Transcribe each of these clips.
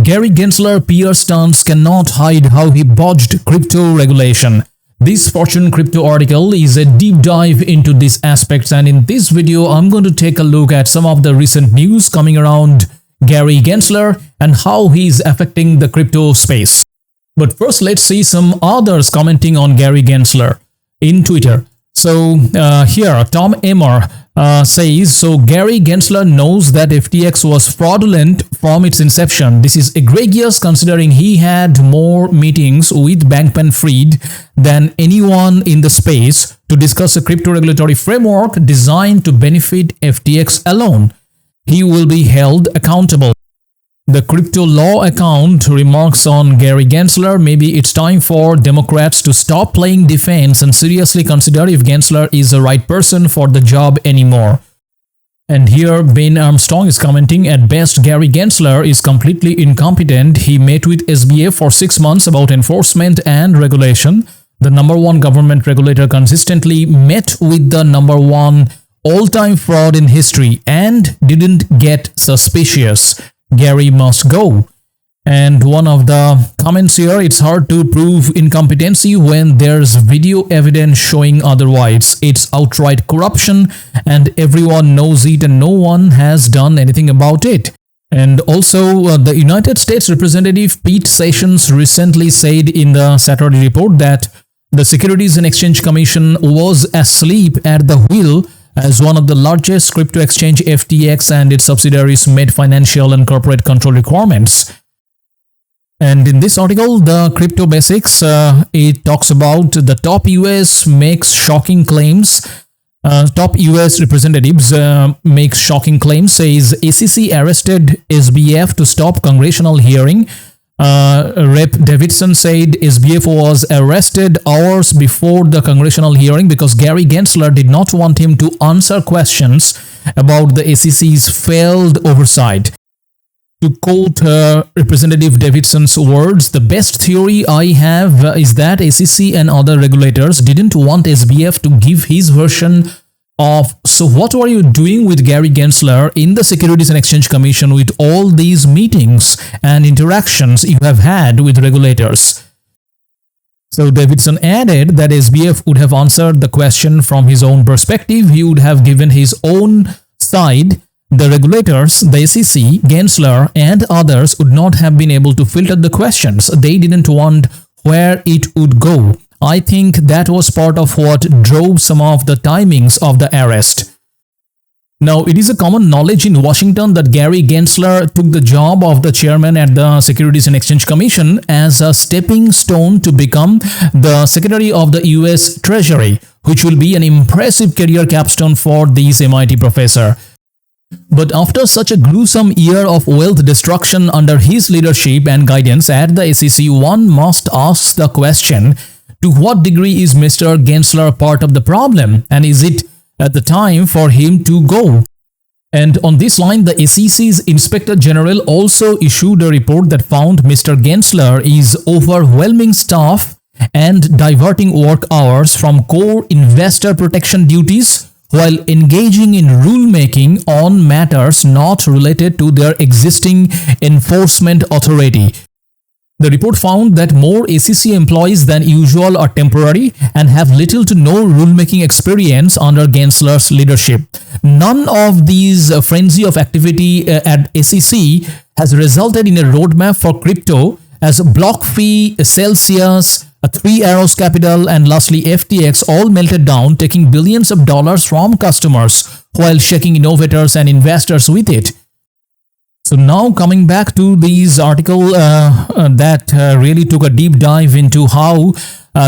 Gary Gensler PR stunts cannot hide how he botched crypto regulation. This Fortune Crypto article is a deep dive into these aspects, and in this video I'm going to take a look at some of the recent news coming around Gary Gensler and how he is affecting the crypto space. But first, let's see some others commenting on Gary Gensler in Twitter. So here Tom Emmer says, so Gary Gensler knows that FTX was fraudulent from its inception. This is egregious considering he had more meetings with Bankman-Fried than anyone in the space to discuss a crypto regulatory framework designed to benefit FTX alone. He will be held accountable. The Crypto Law account remarks on Gary Gensler, maybe it's time for Democrats to stop playing defense and seriously consider if Gensler is the right person for the job anymore. And here Ben Armstrong is commenting, at best Gary Gensler is completely incompetent. He met with SBF for 6 months about enforcement and regulation. The #1 government regulator consistently met with the #1 all-time fraud in history and didn't get suspicious. Gary must go. And one of the comments here, it's hard to prove incompetency when there's video evidence showing otherwise. It's outright corruption and everyone knows it and no one has done anything about it. And also the United States Representative Pete Sessions recently said in the Saturday report that the Securities and Exchange Commission was asleep at the wheel as one of the largest crypto exchange, FTX, and its subsidiaries met financial and corporate control requirements. And in this article, the Crypto Basics, it talks about the top US makes shocking claims. Top US representatives makes shocking claims, says SEC arrested SBF to stop congressional hearing. Rep Davidson said SBF was arrested hours before the congressional hearing because Gary Gensler did not want him to answer questions about the SEC's failed oversight. To quote Representative Davidson's words, the best theory I have is that SEC and other regulators didn't want SBF to give his version of, so what were you doing with Gary Gensler in the Securities and Exchange Commission with all these meetings and interactions you have had with regulators? So Davidson added that SBF would have answered the question from his own perspective. He would have given his own side. The regulators, the SEC, Gensler, and others would not have been able to filter the questions. They didn't want where it would go. I think that was part of what drove some of the timings of the arrest. Now, it is a common knowledge in Washington that Gary Gensler took the job of the chairman at the Securities and Exchange Commission as a stepping stone to become the Secretary of the US Treasury, which will be an impressive career capstone for this MIT professor. But after such a gruesome year of wealth destruction under his leadership and guidance at the SEC, one must ask the question, to what degree is Mr. Gensler part of the problem, and is it at the time for him to go? And on this line, the SEC's Inspector General also issued a report that found Mr. Gensler is overwhelming staff and diverting work hours from core investor protection duties while engaging in rulemaking on matters not related to their existing enforcement authority. The report found that more SEC employees than usual are temporary and have little to no rulemaking experience under Gensler's leadership. None of these frenzy of activity at SEC has resulted in a roadmap for crypto, as BlockFi, Celsius, Three Arrows Capital, and lastly FTX all melted down, taking billions of dollars from customers while shaking innovators and investors with it. So now coming back to this article that really took a deep dive into how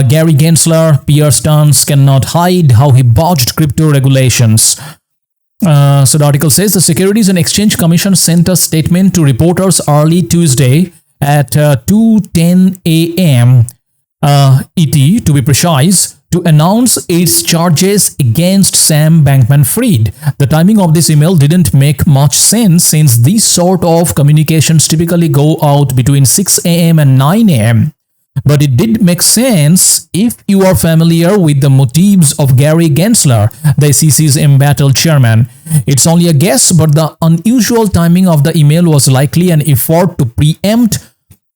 Gary Gensler, PR stunts cannot hide how he botched crypto regulations. So the article says the Securities and Exchange Commission sent a statement to reporters early Tuesday at 2:10 a.m. ET to be precise, to announce its charges against Sam Bankman-Fried. The timing of this email didn't make much sense since these sort of communications typically go out between 6 a.m. and 9 a.m. But it did make sense if you are familiar with the motives of Gary Gensler, the SEC's embattled chairman. It's only a guess, but the unusual timing of the email was likely an effort to preempt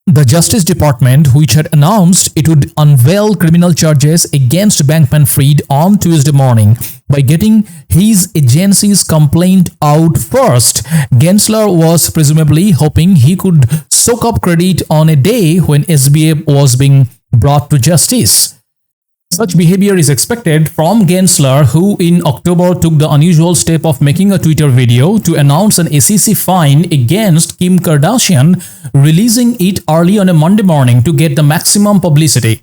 the Justice Department, which had announced it would unveil criminal charges against Bankman-Fried on Tuesday morning. By getting his agency's complaint out first, Gensler was presumably hoping he could soak up credit on a day when SBF was being brought to justice. Such behavior is expected from Gensler, who in October took the unusual step of making a Twitter video to announce an SEC fine against Kim Kardashian, releasing it early on a Monday morning to get the maximum publicity.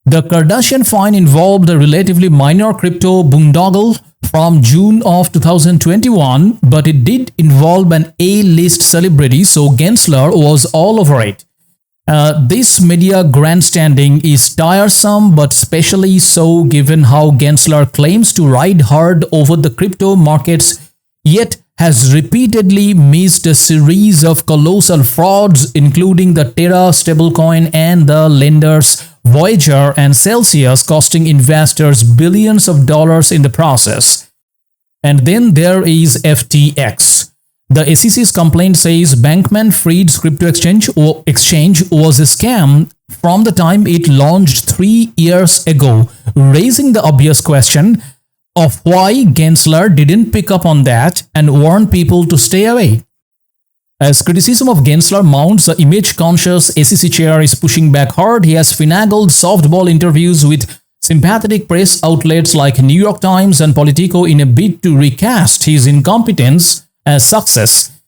The Kardashian fine involved a relatively minor crypto boondoggle from June of 2021, but it did involve an A-list celebrity, so Gensler was all over it. This media grandstanding is tiresome, but especially so given how Gensler claims to ride hard over the crypto markets, yet has repeatedly missed a series of colossal frauds, including the Terra stablecoin and the lenders Voyager and Celsius, costing investors billions of dollars in the process. And then there is FTX. The SEC's complaint says Bankman-Fried's crypto exchange was a scam from the time it launched 3 years ago, raising the obvious question of why Gensler didn't pick up on that and warn people to stay away. As criticism of Gensler mounts, the image-conscious SEC chair is pushing back hard. He has finagled softball interviews with sympathetic press outlets like New York Times and Politico in a bid to recast his incompetence as success.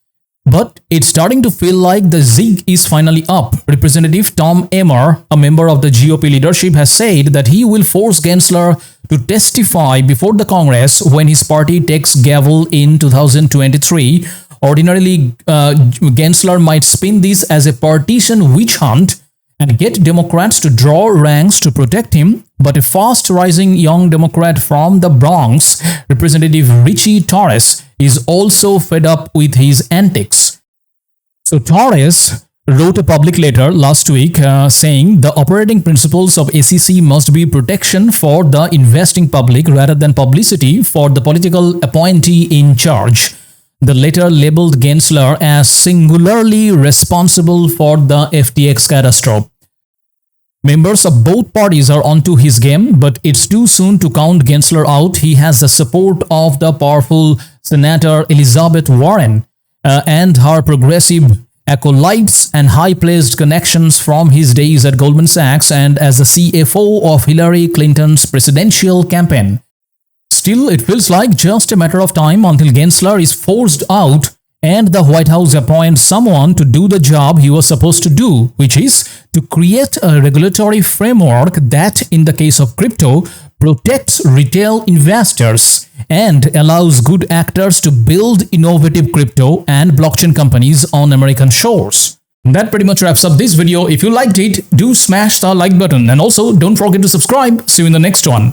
But it's starting to feel like the zig is finally up. Representative Tom Emmer, a member of the GOP leadership, has said that he will force Gensler to testify before the Congress when his party takes gavel in 2023. Ordinarily, Gensler might spin this as a partisan witch hunt and get Democrats to draw ranks to protect him, but a fast-rising young Democrat from the Bronx, Representative Richie Torres, is also fed up with his antics. So Torres wrote a public letter last week saying the operating principles of SEC must be protection for the investing public rather than publicity for the political appointee in charge. The letter labeled Gensler as singularly responsible for the FTX catastrophe. Members of both parties are onto his game, but it's too soon to count Gensler out. He has the support of the powerful Senator Elizabeth Warren and her progressive acolytes and high-placed connections from his days at Goldman Sachs and as the CFO of Hillary Clinton's presidential campaign. Still, it feels like just a matter of time until Gensler is forced out and the White House appoints someone to do the job he was supposed to do, which is to create a regulatory framework that, in the case of crypto, protects retail investors and allows good actors to build innovative crypto and blockchain companies on American shores. That pretty much wraps up this video. If you liked it, do smash the like button and also don't forget to subscribe. See you in the next one.